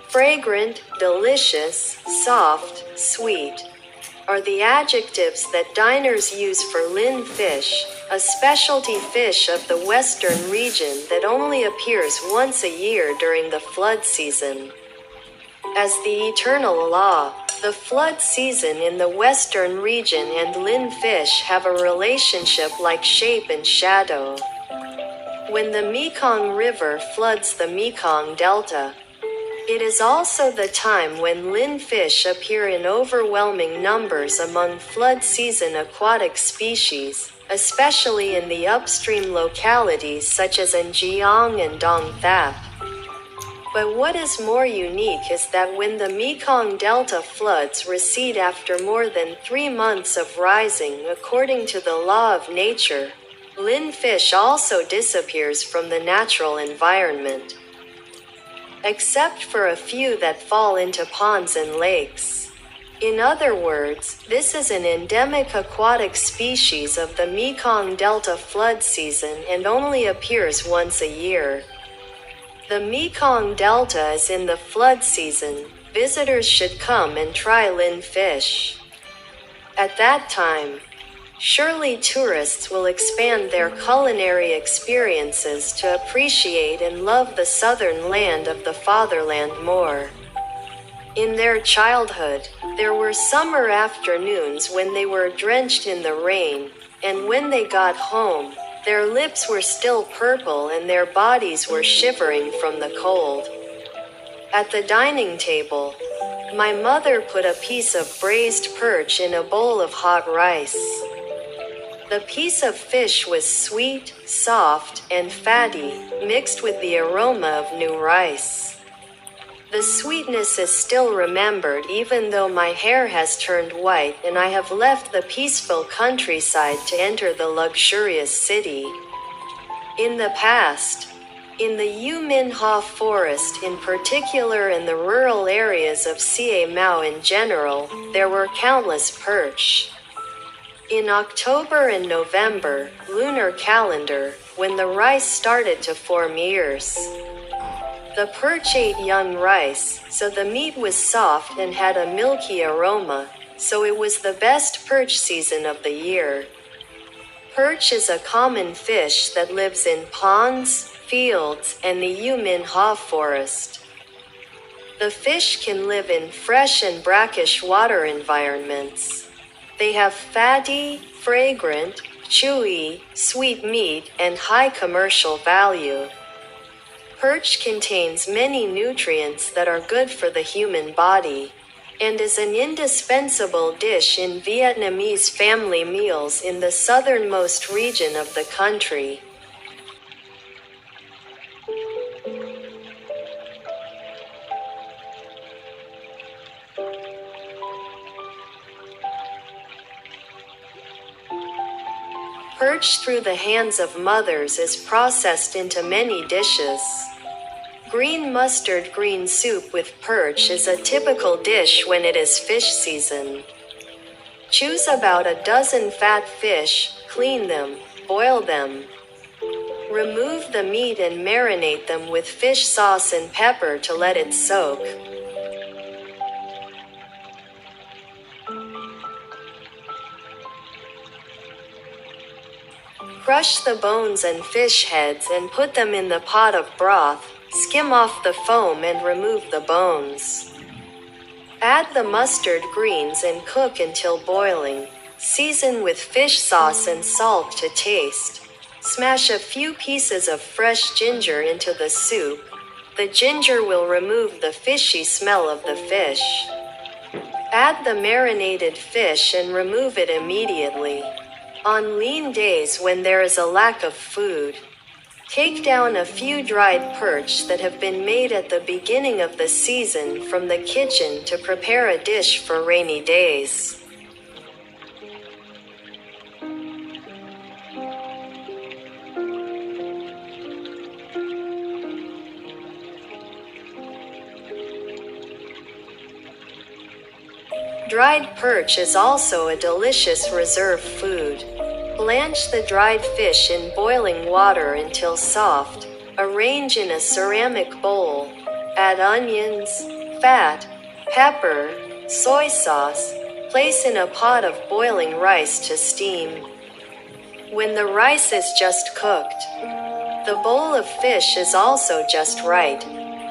Fragrant, delicious, soft, sweet are the adjectives that diners use for Lin fish, a specialty fish of the western region that only appears once a year during the flood season. As the eternal law, the flood season in the western region and Lin fish have a relationship like shape and shadow. When the Mekong River floods the Mekong Delta, it is also the time when Lin fish appear in overwhelming numbers among flood-season aquatic species, especially in the upstream localities such as Njiang and Dong Thap. But what is more unique is that when the Mekong Delta floods recede after more than 3 months of rising according to the law of nature, Lin fish also disappears from the natural environment, except for a few that fall into ponds and lakes. In other words, this is an endemic aquatic species of the Mekong Delta flood season and only appears once a year. The Mekong Delta is in the flood season. Visitors should come and try Lin fish. At that time, surely tourists will expand their culinary experiences to appreciate and love the southern land of the fatherland more. In their childhood, there were summer afternoons when they were drenched in the rain, and when they got home, their lips were still purple and their bodies were shivering from the cold. At the dining table, my mother put a piece of braised perch in a bowl of hot rice. The piece of fish was sweet, soft, and fatty, mixed with the aroma of new rice. The sweetness is still remembered even though my hair has turned white and I have left the peaceful countryside to enter the luxurious city. In the past, in the U Minh Ha forest in particular and the rural areas of Siê Mao in general, there were countless perch. In October and November, lunar calendar, when the rice started to form ears, the perch ate young rice, so the meat was soft and had a milky aroma, so it was the best perch season of the year. Perch is a common fish that lives in ponds, fields, and the U Minh Ha forest. The fish can live in fresh and brackish water environments. They have fatty, fragrant, chewy, sweet meat and high commercial value. Perch contains many nutrients that are good for the human body, and is an indispensable dish in Vietnamese family meals in the southernmost region of the country. Perch through the hands of mothers is processed into many dishes. Green mustard green soup with perch is a typical dish when it is fish season. Choose about a dozen fat fish, clean them, boil them. Remove the meat and marinate them with fish sauce and pepper to let it soak. Crush the bones and fish heads and put them in the pot of broth, skim off the foam and remove the bones. Add the mustard greens and cook until boiling. Season with fish sauce and salt to taste. Smash a few pieces of fresh ginger into the soup. The ginger will remove the fishy smell of the fish. Add the marinated fish and remove it immediately. On lean days when there is a lack of food, take down a few dried perch that have been made at the beginning of the season from the kitchen to prepare a dish for rainy days. Dried perch is also a delicious reserve food. Blanch the dried fish in boiling water until soft. Arrange in a ceramic bowl. Add onions, fat, pepper, soy sauce. Place in a pot of boiling rice to steam. When the rice is just cooked, the bowl of fish is also just right.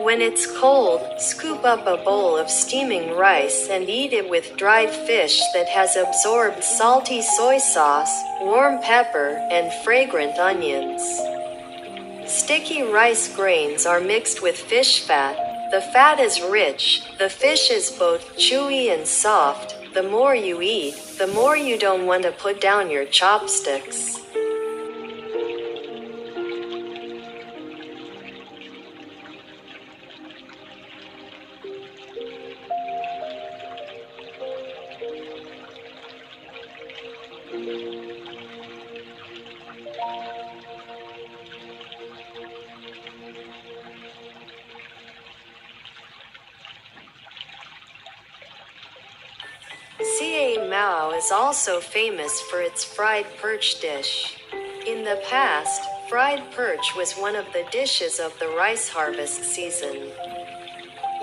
When it's cold, scoop up a bowl of steaming rice and eat it with dried fish that has absorbed salty soy sauce, warm pepper, and fragrant onions. Sticky rice grains are mixed with fish fat. The fat is rich, the fish is both chewy and soft. The more you eat, the more you don't want to put down your chopsticks. Mao is also famous for its fried perch dish. In the past, fried perch was one of the dishes of the rice harvest season.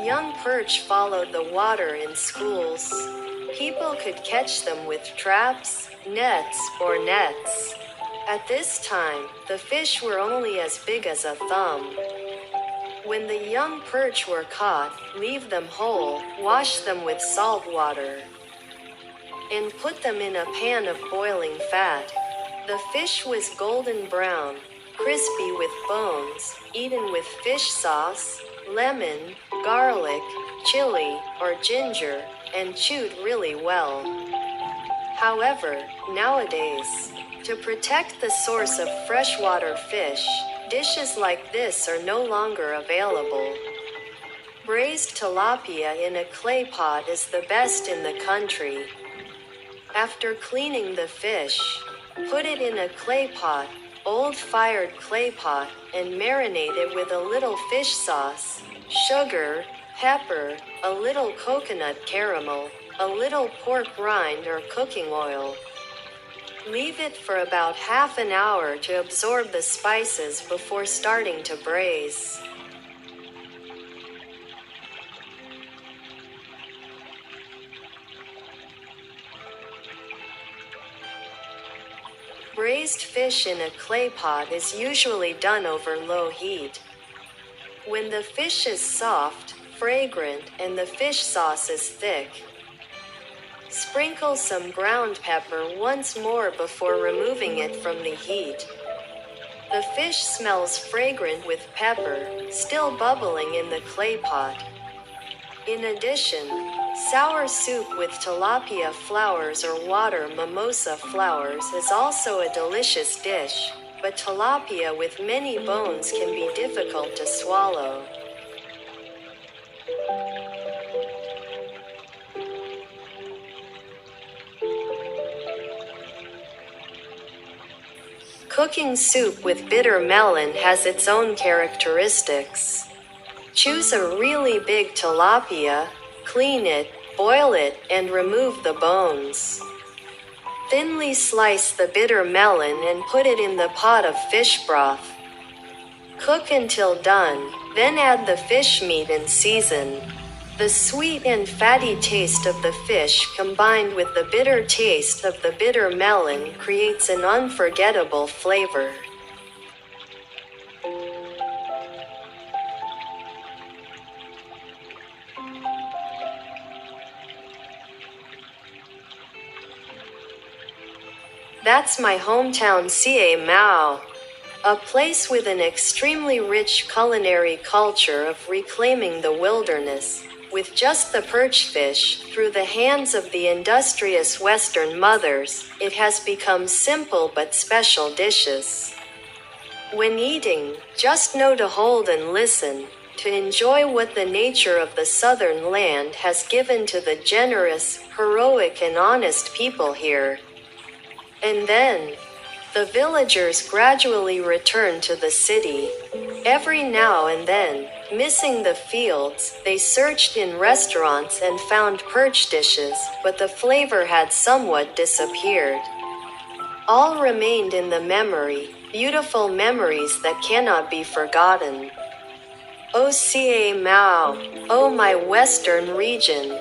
Young perch followed the water in schools. People could catch them with traps, nets, or nets. At this time, the fish were only as big as a thumb. When the young perch were caught, leave them whole, wash them with salt water, and put them in a pan of boiling fat. The fish was golden brown, crispy with bones, eaten with fish sauce, lemon, garlic, chili, or ginger, and chewed really well. However, nowadays, to protect the source of freshwater fish, dishes like this are no longer available. Braised tilapia in a clay pot is the best in the country. After cleaning the fish, put it in a clay pot, old-fired clay pot, and marinate it with a little fish sauce, sugar, pepper, a little coconut caramel, a little pork rind or cooking oil. Leave it for about half an hour to absorb the spices before starting to braise. Braised fish in a clay pot is usually done over low heat. When the fish is soft, fragrant, and the fish sauce is thick, sprinkle some ground pepper once more before removing it from the heat. The fish smells fragrant with pepper, still bubbling in the clay pot. In addition, sour soup with tilapia flowers or water mimosa flowers is also a delicious dish, but tilapia with many bones can be difficult to swallow. Cooking soup with bitter melon has its own characteristics. Choose a really big tilapia, clean it, boil it, and remove the bones. Thinly slice the bitter melon and put it in the pot of fish broth. Cook until done, then add the fish meat and season. The sweet and fatty taste of the fish combined with the bitter taste of the bitter melon creates an unforgettable flavor. That's my hometown Mao, a place with an extremely rich culinary culture of reclaiming the wilderness, with just the perch fish. Through the hands of the industrious Western mothers, it has become simple but special dishes. When eating, just know to hold and listen, to enjoy what the nature of the southern land has given to the generous, heroic and honest people here. And then, The villagers gradually returned to the city. Every now and then, missing the fields, they searched in restaurants and found perch dishes, but the flavor had somewhat disappeared. All remained in the memory, beautiful memories that cannot be forgotten. O Ca Mao, O my western region,